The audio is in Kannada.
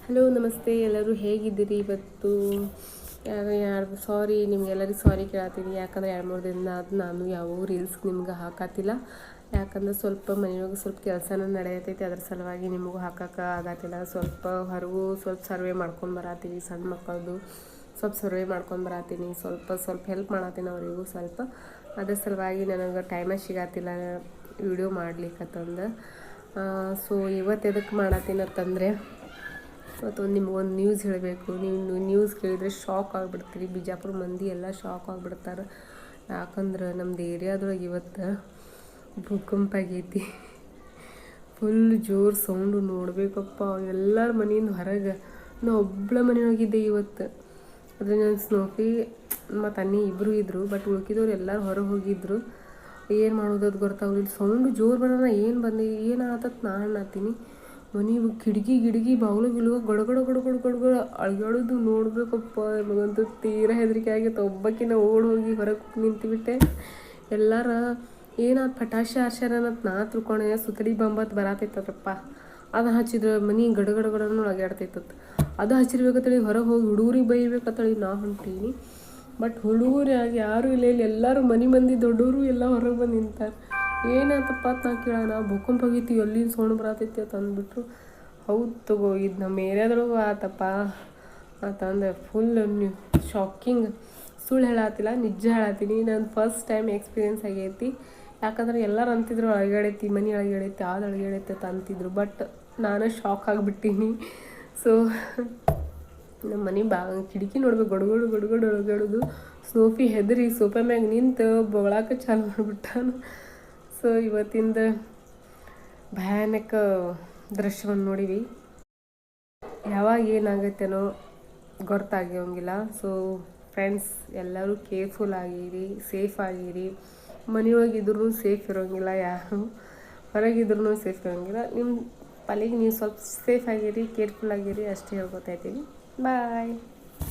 ಹಲೋ ನಮಸ್ತೆ, ಎಲ್ಲರೂ ಹೇಗಿದ್ದೀರಿ? ಇವತ್ತು ಯಾರು ಸಾರಿ, ನಿಮ್ಗೆಲ್ಲರಿಗೂ ಸಾರಿ ಕೇಳತ್ತೀನಿ. ಯಾಕಂದರೆ 2-3 ದಿನ ಅದು ನಾನು ಯಾವ ರೀಲ್ಸ್ ನಿಮ್ಗೆ ಹಾಕತ್ತಿಲ್ಲ. ಯಾಕಂದ್ರೆ ಸ್ವಲ್ಪ ಮನೆಯೊಳಗೆ ಸ್ವಲ್ಪ ಕೆಲಸನೂ ನಡೆಯತೈತಿ. ಅದ್ರ ಸಲುವಾಗಿ ನಿಮಗೂ ಹಾಕೋಕೆ ಆಗತ್ತಿಲ್ಲ. ಸ್ವಲ್ಪ ಹೊರಗೂ ಸ್ವಲ್ಪ ಸರ್ವೆ ಮಾಡ್ಕೊಂಡು ಬರತ್ತೀವಿ. ಸಣ್ಣ ಮಕ್ಕಳದು ಸ್ವಲ್ಪ ಸರ್ವೆ ಮಾಡ್ಕೊಂಡು ಬರತ್ತೀನಿ. ಸ್ವಲ್ಪ ಹೆಲ್ಪ್ ಮಾಡತ್ತೀನಿ ಅವರಿಗೂ ಸ್ವಲ್ಪ. ಅದ್ರ ಸಲುವಾಗಿ ನನಗೆ ಟೈಮೇ ಸಿಗತ್ತಿಲ್ಲ ವಿಡಿಯೋ ಮಾಡ್ಲಿಕ್ಕಂತಂದು. ಸೊ ಇವತ್ತು ಎದಕ್ಕೆ ಮಾಡತ್ತೀನಿ ಅಂತಂದರೆ, ಇವತ್ತೊಂದು ನಿಮ್ಗೊಂದು ನ್ಯೂಸ್ ಹೇಳಬೇಕು. ನೀವು ನ್ಯೂಸ್ ಕೇಳಿದರೆ ಶಾಕ್ ಆಗಿಬಿಡ್ತೀರಿ. ಬಿಜಾಪುರ ಮಂದಿ ಎಲ್ಲ ಶಾಕ್ ಆಗಿಬಿಡ್ತಾರೆ. ಯಾಕಂದ್ರೆ ನಮ್ಮದು ಏರಿಯಾದೊಳಗೆ ಇವತ್ತು ಭೂಕಂಪ ಆಗೈತಿ. ಫುಲ್ ಜೋರು ಸೌಂಡು ನೋಡಬೇಕಪ್ಪ. ಎಲ್ಲರ ಮನೆಯಿಂದ ಹೊರಗೆ ನಾ ಒಬ್ಬಳ ಮನೆಯೊಳಗಿದ್ದೆ ಇವತ್ತು. ಆದರೆ ನನ್ನ ಸ್ನೋಫಿ ಮತ್ತು ಅನ್ನಿ ಇಬ್ಬರು ಇದ್ದರು. ಬಟ್ ಉಳ್ಕಿದವ್ರು ಎಲ್ಲರೂ ಹೊರಗೆ ಹೋಗಿದ್ರು. ಏನು ಮಾಡೋದು ಅದು ಗೊತ್ತಾಗಲಿಲ್ಲ. ಸೌಂಡು ಜೋರು ಬರೋಣ ಏನು ಆತತ್ ನಾನು ಅನ್ನತ್ತೀನಿ. ಮನೆ ಕಿಟಕಿ ಬಾಗಿಲು ಗಡಗಡ ಅಳ್ಗಾಡೋದು ನೋಡಬೇಕಪ್ಪ. ನಮಗಂತೂ ತೀರಾ ಹೆದರಿಕೆ ಆಗಿತ್ತು. ಒಬ್ಬಕ್ಕಿನ ಹೋಗಿ ಹೊರಗೆ ನಿಂತುಬಿಟ್ಟೆ. ಎಲ್ಲರ ಏನಾದ ಪಟಾಶೆ ಹಾರ್ಸ್ಯಾರ ಅನ್ನೋದು ನಾ ತಿಳ್ಕೊಂಡೆ. ಸುತ್ತಡಿ ಬಂಬತ್ತು ಬರತೈತಪ್ಪ. ಅದು ಹಚ್ಚಿದ್ರೆ ಮನೆ ಗಡಗಡನೂ ಅಳ್ಗಾಡ್ತೈತತ್. ಅದು ಹಚ್ಚಿರ್ಬೇಕತ್ತೇಳಿ ಹೊರಗೆ ಹೋಗಿ ಹುಡುಗರಿಗೆ ಬೈಬೇಕತ್ತೇಳಿ ನಾ ಹೊಂಟೀನಿ. ಬಟ್ ಹುಡುಗರು ಯಾರೂ ಇಲ್ಲ. ಇಲ್ಲಿ ಎಲ್ಲರೂ ಮಂದಿ ದೊಡ್ಡವರು ಎಲ್ಲ ಹೊರಗೆ ಬಂದು ನಿಂತಾರೆ. ಏನಾಯ್ತಪ್ಪ ಅಂತ ನಾ ಕೇಳೋಣ. ಭೂಕಂಪ ಆಗೈತಿ, ಎಲ್ಲಿಂದ ಸೌಂಡ್ ಬರತೈತಿ ಅಂತ ಅಂದ್ಬಿಟ್ರು. ಹೌದು ತಗೋ, ಇದು ನಮ್ಮ ಏರಿಯಾದೊಳಗೂ ಆತಪ್ಪ ಅಂತಂದ್ರೆ ಫುಲ್ ಶಾಕಿಂಗ್. ಸುಳ್ಳು ಹೇಳತ್ತಿಲ್ಲ, ನಿಜ ಹೇಳತ್ತೀನಿ. ನಾನು ಫಸ್ಟ್ ಟೈಮ್ ಎಕ್ಸ್ಪೀರಿಯೆನ್ಸ್ ಆಗೈತಿ. ಯಾಕಂದ್ರೆ ಎಲ್ಲರೂ ಅಂತಿದ್ರು ಅಳಗಾಡೈತಿ, ಮನೆ ಅಳಗಾಡೈತಿ, ಅದು ಅಳಗಾಡೈತಿ ಅಂತ ಅಂತಿದ್ರು. ಬಟ್ ನಾನೇ ಶಾಕ್ ಆಗಿಬಿಟ್ಟೀನಿ. ಸೊ ನಮ್ಮ ಮನೆ ಕಿಟಕಿ ನೋಡ್ಬೇಕು, ಗಡಗಡು ಅಳಗಾಡೋದು. ಸ್ನೋಫಿ ಹೆದರಿ ಸೋಫಾ ಮ್ಯಾಗ ನಿಂತು ಬೊಗಳಾಕ ಚಾಲು ಮಾಡಿಬಿಟ್ಟಾನು. ಸೊ ಇವತ್ತಿಂದ ಭಯಾನಕ ದೃಶ್ಯವನ್ನು ನೋಡಿವಿ. ಯಾವಾಗ ಏನಾಗತ್ತೇನೋ ಗೊತ್ತಾಗಿರೋಂಗಿಲ್ಲ. ಸೊ ಫ್ರೆಂಡ್ಸ್, ಎಲ್ಲರೂ ಕೇರ್ಫುಲ್ ಆಗಿರಿ, ಸೇಫ್ ಆಗಿರಿ. ಮನೆಯೊಳಗಿದ್ರೂ ಸೇಫ್ ಇರೋಂಗಿಲ್ಲ, ಯಾರು ಹೊರಗಿದ್ರೂ ಸೇಫ್ ಇರೋಂಗಿಲ್ಲ. ನಿಮ್ಮ ಪಾಲಿಗೆ ನೀವು ಸ್ವಲ್ಪ ಸೇಫ್ ಆಗಿರಿ, ಕೇರ್ಫುಲ್ ಆಗಿರಿ, ಅಷ್ಟೇ ಹೇಳ್ಕೊತಾ ಇದ್ದೀನಿ. ಬಾಯ್.